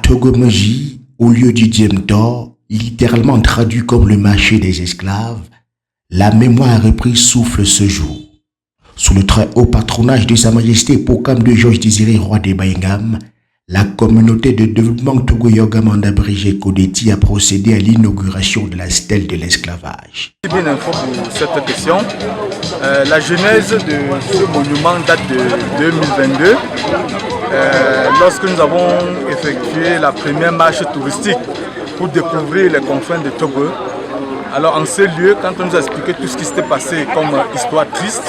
Togomoji, au lieu du Diemto, littéralement traduit comme le marché des esclaves, la mémoire a repris souffle ce jour. Sous le très haut patronage de Sa Majesté Pokam de Georges Désiré, roi des Bayingam, la communauté de développement Togo-Yogam abrégé Kodeti a procédé à l'inauguration de la stèle de l'esclavage. Bien info pour cette question. La genèse de ce monument date de 2022, lorsque nous avons effectué la première marche touristique pour découvrir les confins de Togo. Alors en ce lieu, quand on nous a expliqué tout ce qui s'était passé comme histoire triste,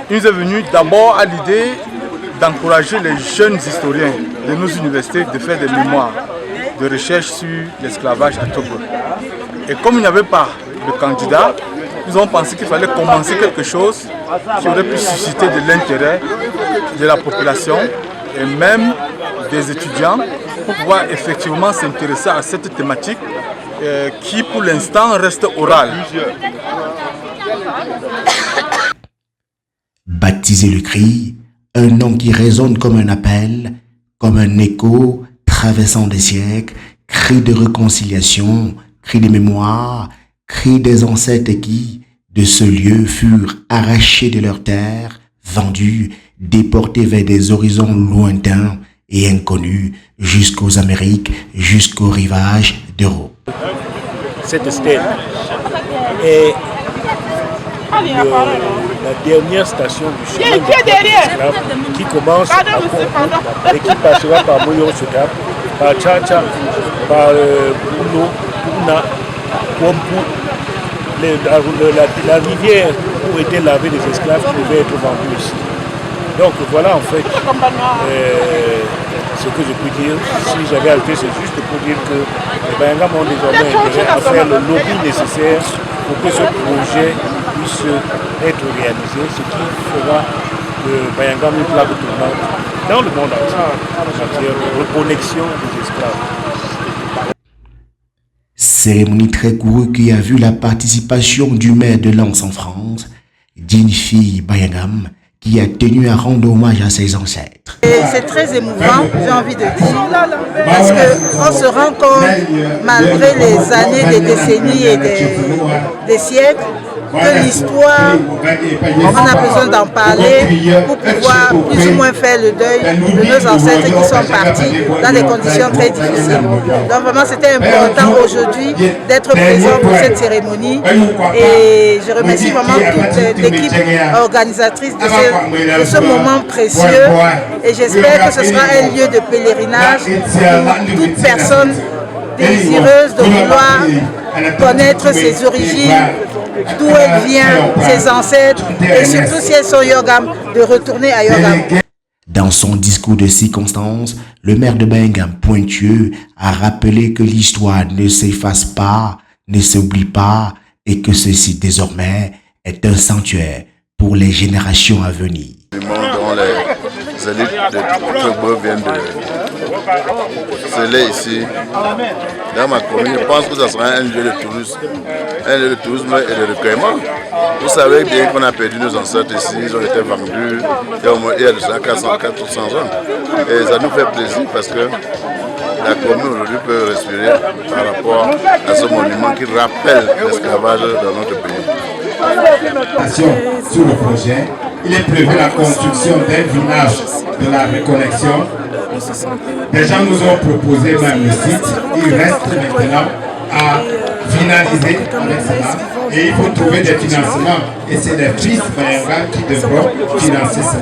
il nous est venu d'abord à l'idée d'encourager les jeunes historiens de nos universités de faire des mémoires de recherche sur l'esclavage à Togo. Et comme il n'y avait pas de candidat, nous avons pensé qu'il fallait commencer quelque chose qui aurait pu susciter de l'intérêt de la population et même des étudiants pour pouvoir effectivement s'intéresser à cette thématique qui pour l'instant reste orale. Baptiser le cri, un nom qui résonne comme un appel, comme un écho traversant des siècles, cri de réconciliation, cri de mémoire, cri des ancêtres qui, de ce lieu, furent arrachés de leurs terres, vendus, déportés vers des horizons lointains et inconnus, jusqu'aux Amériques, jusqu'aux rivages d'Europe. Cette stèle est la dernière station du chemin de l'esclave qui commence à Congo et qui passera par Moyon-Sotap, par Tchatcha, par Bouno, Pouna, Wompu, la rivière où étaient lavés les esclaves qui devaient être vendus ici. Donc voilà en fait ce que je peux dire. Si j'avais ajouté, c'est juste pour dire que les Bayangam ont désormais intérêt à faire le lobby nécessaire pour que ce projet puisse être réalisé, ce qui fera de Bayangam une plaque tournante dans le monde entier en matière de reconnexion des esclaves. Cérémonie très courue qui a vu la participation du maire de Lens en France, d'une fille Bayangam, qui a tenu à rendre hommage à ses ancêtres. C'est très émouvant, j'ai envie de dire, parce qu'on se rend compte, malgré les années, des décennies et des siècles, que l'histoire, on a besoin d'en parler pour pouvoir plus ou moins faire le deuil de nos ancêtres qui sont partis dans des conditions très difficiles. Donc vraiment c'était important aujourd'hui d'être présent pour cette cérémonie et je remercie vraiment toute l'équipe organisatrice de ce moment précieux et j'espère que ce sera un lieu de pèlerinage pour toute personne désireuse de vouloir connaître ses origines, d'où elle vient, ses ancêtres, et surtout si elles sont Yogam, de retourner à Yogam. Dans son discours de circonstance, le maire de Bayingam Pointieux a rappelé que l'histoire ne s'efface pas, ne s'oublie pas, et que ceci désormais est un sanctuaire pour les générations à venir. Le monde dont les élites de Togo viennent de sceller ici, dans ma commune, je pense que ce sera un lieu de tourisme et de recueillement. Vous savez bien qu'on a perdu nos ancêtres ici, ils ont été vendus, il y a de ça 400 ans. Et ça nous fait plaisir parce que la commune aujourd'hui peut respirer par rapport à ce monument qui rappelle l'esclavage dans notre pays. Sur le projet, il est prévu la construction d'un village de la reconnexion. Des gens nous ont proposé même le site. Il reste maintenant à finaliser avec cela. Et il faut trouver des financements. Et c'est les fils Bayangam qui devront financer ça.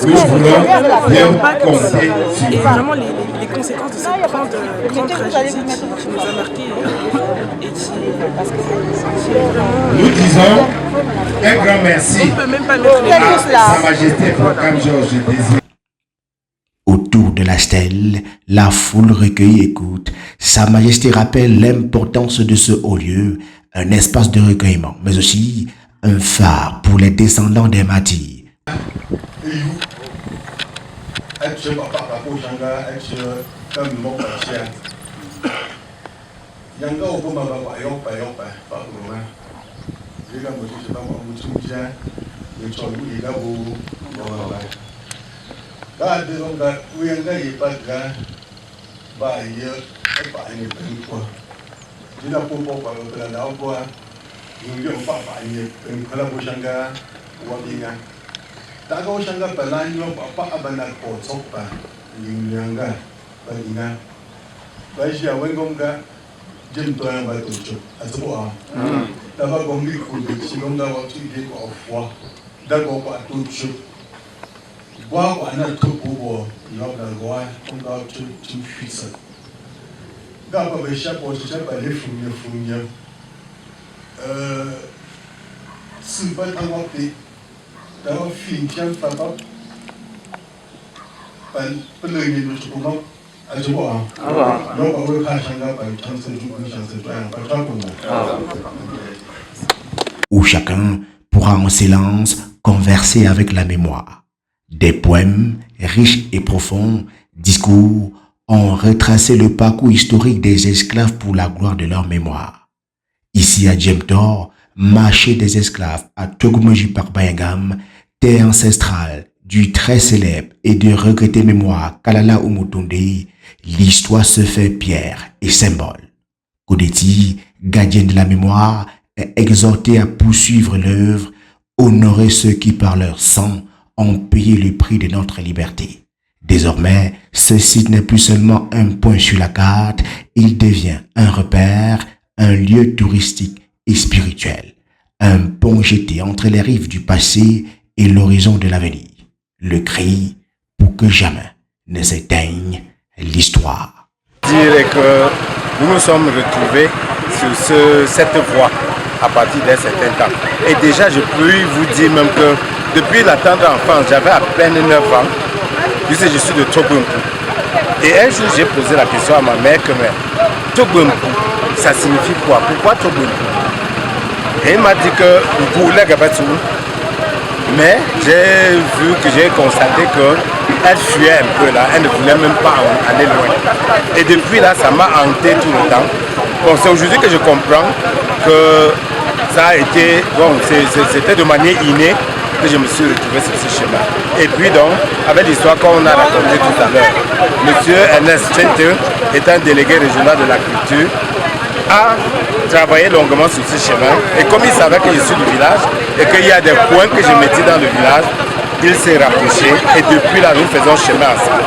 Nous voulons bien compter sur vraiment les conséquences de cette grande tragédie qui nous a marqués et qui nous disons un grand merci à Sa Majesté Pokam Georges Désiré. Autour de la stèle, la foule recueillie écoute. Sa Majesté rappelle l'importance de ce haut lieu, un espace de recueillement, mais aussi un phare pour les descendants des martyrs. Où chacun pourra en silence converser avec la mémoire. Des poèmes riches et profonds, discours, ont retracé le parcours historique des esclaves pour la gloire de leur mémoire. Ici à Djemtor, marché des esclaves à Togomoji par Bayangam, terre ancestrale du très célèbre et de regretté mémoire Kalala Umutunde, l'histoire se fait pierre et symbole. Kodeti, gardien de la mémoire, est exhorté à poursuivre l'œuvre, honorer ceux qui par leur sang ont payé le prix de notre liberté. Désormais, ce site n'est plus seulement un point sur la carte, il devient un repère, un lieu touristique et spirituel, un pont jeté entre les rives du passé et l'horizon de l'avenir. Le cri pour que jamais ne s'éteigne l'histoire. Dire que nous nous sommes retrouvés sur cette voie à partir d'un certain temps. Et déjà, je peux vous dire même que depuis la tendre enfance, j'avais à peine 9 ans, puisque je suis de Togumpu. Et un jour, j'ai posé la question à ma mère que Togumpu, ça signifie quoi? Pourquoi Togumpu? Et il m'a dit que pour les Gabatou, mais j'ai constaté qu'elle fuyait un peu là, elle ne voulait même pas aller loin. Et depuis là, ça m'a hanté tout le temps. Bon, c'est aujourd'hui que je comprends que ça a été, bon, c'était de manière innée que je me suis retrouvé sur ce chemin. Et puis donc, avec l'histoire qu'on a racontée tout à l'heure, M. Ernest Chente, étant délégué régional de la culture, a travaillé longuement sur ce chemin. Et comme il savait que je suis du village et qu'il y a des points que je mettais dans le village, il s'est rapproché et depuis là, nous faisons chemin ensemble.